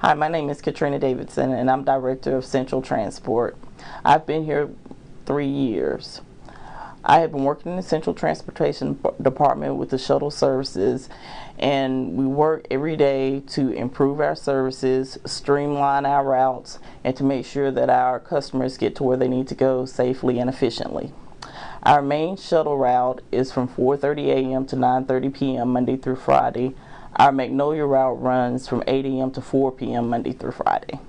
Hi, my name is Katrina Davidson, and I'm Director of Central Transport. I've been here 3 years. I have been working in the Central Transportation Department with the shuttle services, and we work every day to improve our services, streamline our routes, and to make sure that our customers get to where they need to go safely and efficiently. Our main shuttle route is from 4:30 a.m. to 9:30 p.m. Monday through Friday. Our Magnolia route runs from 8 a.m. to 4 p.m. Monday through Friday.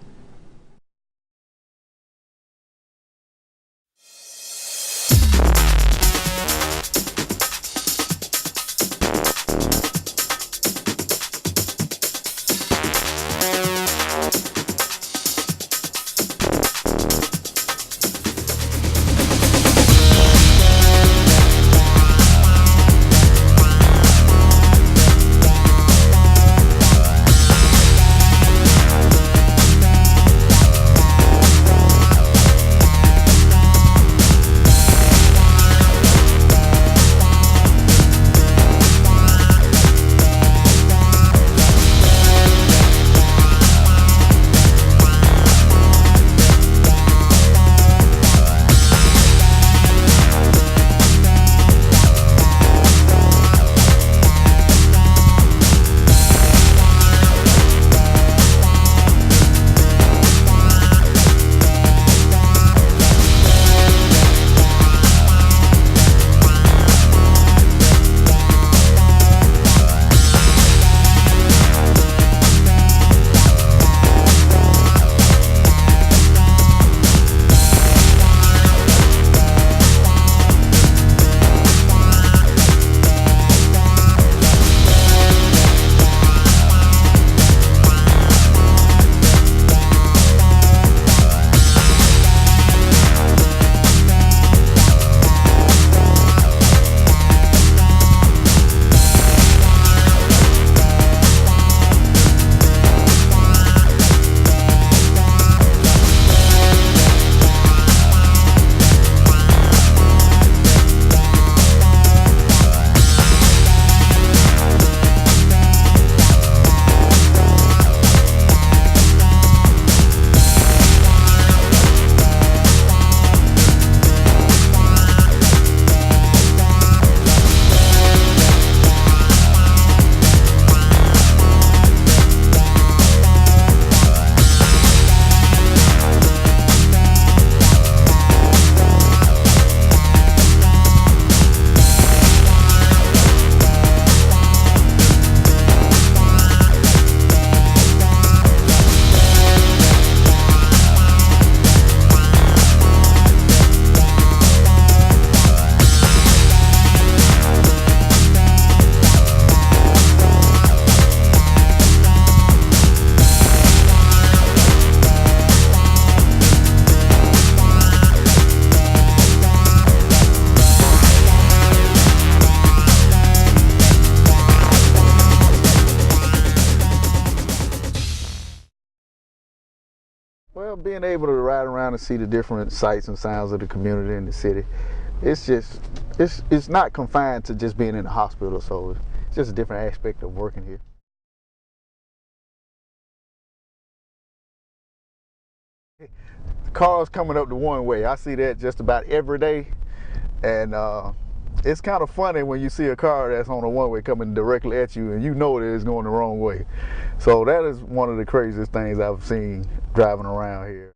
Well, being able to ride around and see the different sights and sounds of the community and the city, it's not confined to just being in the hospital, so it's just a different aspect of working here. Cars coming up the one way, I see that just about every day, and it's kind of funny when you see a car that's on a one-way coming directly at you and you know that it's going the wrong way. So that is one of the craziest things I've seen driving around here.